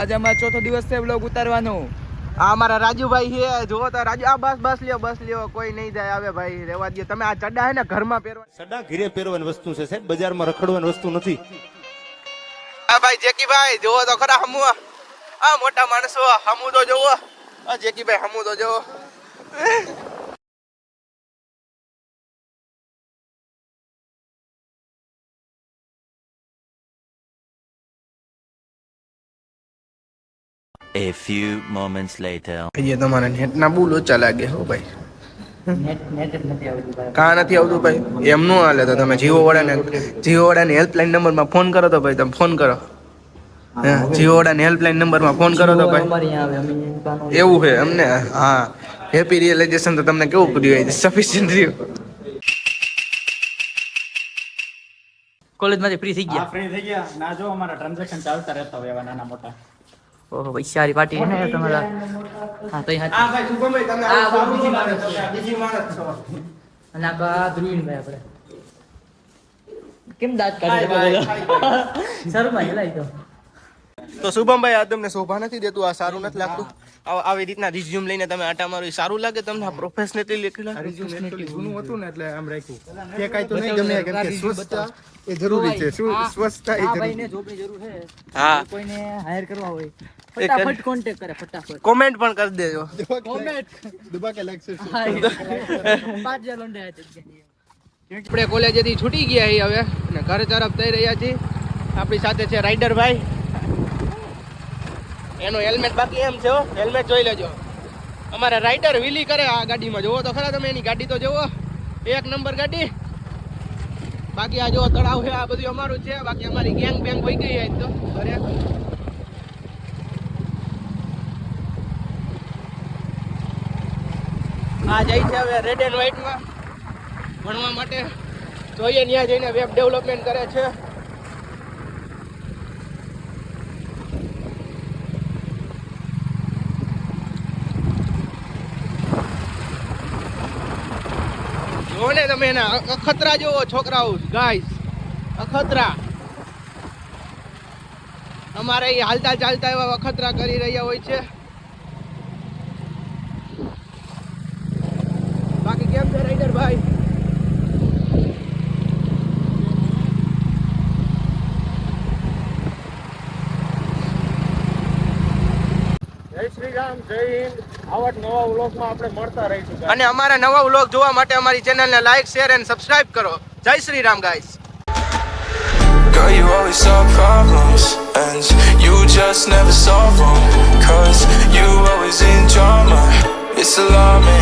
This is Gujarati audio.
આજે અમારો ચોથો દિવસ છે વ્લોગ ઉતારવાનો. આ અમારા રાજુભાઈ છે, જોવો તો રાજુ. આ બસ લ્યો, કોઈ નહીં જાય. આવે ભાઈ રેવા દો તમે. આ ચડા હે ને ઘરમાં પહેરવા, ચડા ઘરે પહેરવાની વસ્તુ છે સાહેબ, બજારમાં રખડવાની વસ્તુ નથી. હા ભાઈ જેકીભાઈ જોવો તો ખરા હમુ. આ મોટા માણસો હમુ તો જોવો. આ જેકીભાઈ હમુ તો જોવો. A few moments later. ये તમારા નેટ ના બહુ લોચા લાગે હો ભાઈ. નેટ નથી આવતું ભાઈ. કા નથી આવતું ભાઈ? એમ નો હાલે તો તમે જીઓ વાળાને હેલ્પલાઇન નંબરમાં ફોન કરો તો ભાઈ. તમે ફોન કરો. જીઓ વાળાને હેલ્પલાઇન નંબરમાં ફોન કરો તો ભાઈ. અમારી અહીંયા આવે અમે કાનો એવું છે અમને. હા, હેપી રિયલાઇઝેશન તો તમને કેવું કર્યું? સફિશિયન્ટ રહ્યું. કોલેજમાંથી ફ્રી થઈ ગયા. ફ્રી થઈ ગયા ના, જો અમારા ટ્રાન્ઝેક્શન ચાલતા રહેતા હોય એવા નાના મોટા. ઓહો પૈસાવાળી પાર્ટી હે તમારા. હા તો આ ભાઈ શુભમભાઈ તમે બીજી માણસ છો. અને આ ધ્રુવીનભાઈ આપણે કેમ દાંત કાઢી શરૂમાં હેલાઈ તો શુભમભાઈ આ તમને શોભા નથી દેતું, આ સારું નથી લાગતું. આવી રીતના રિઝ્યુમ લઈને તમે આટા મારો, સારું લાગે તમને? આ પ્રોફેશનલી લખેલા જૂનું હતું ને એટલે આમ રાખ્યું. કે કાઈ તો નહીં ગમે, કેમ કે સ્વચ્છતા એ જરૂરી છે. સ્વચ્છતા એ જરૂરી ભાઈને જોબની જરૂર છે. હા, કોઈને હાયર કરવા હોય ફટાફટ કોન્ટેક્ટ કરે. ફટાફટ કોમેન્ટ પણ કરી દેજો. કોમેન્ટ દુબા કે લાગશે. 5000 લોન્ડે આતે. આપણે કોલેજેથી છૂટી ગયા છીએ હવે અને ઘર તરફ જઈ રહ્યા છીએ. આપણી સાથે છે રાઈડર ભાઈ. એનું હેલ્મેટ બાકી એમ છે, હેલ્મેટ જોઈ લેજો. અમારે રાઈડર વ્હીલી કરે આ ગાડીમાં. જોવો તો ખરા તમે એની ગાડી તો જોવો, એક નંબર ગાડી. બાકી આ જો તળાવ છે, આ બધું અમારું છે. બાકી અમારી ગેંગ બેંગ હોઈ ગઈ આજ તો ઘરે. આ જાય છે હવે રેડ એન્ડ વ્હાઈટમાં ભણવા માટે. જોઈએ ત્યાં જઈને વેબ ડેવલપમેન્ટ કરે છે. જો ને તમે એના અખતરા જોવો છોકરાઓ, ગાઈસ અખતરા. અમારે અહીં હાલતા ચાલતા એવા અખતરા કરી રહ્યા હોય છે. બાકી કેમ છે રાઈડર ભાઈ? જય શ્રી રામ, જય હિન્દ. આવા જ નવા વ્લોગમાં આપણે મળતા રહીશું. અને અમારા નવા વ્લોગ જોવા માટે અમારી ચેનલને લાઈક, શેર અને સબસ્ક્રાઇબ કરો. જય Shri Ram guys. Girl, you always solve problems, and you just never solve them. 'Cause you always in drama, it's alarming.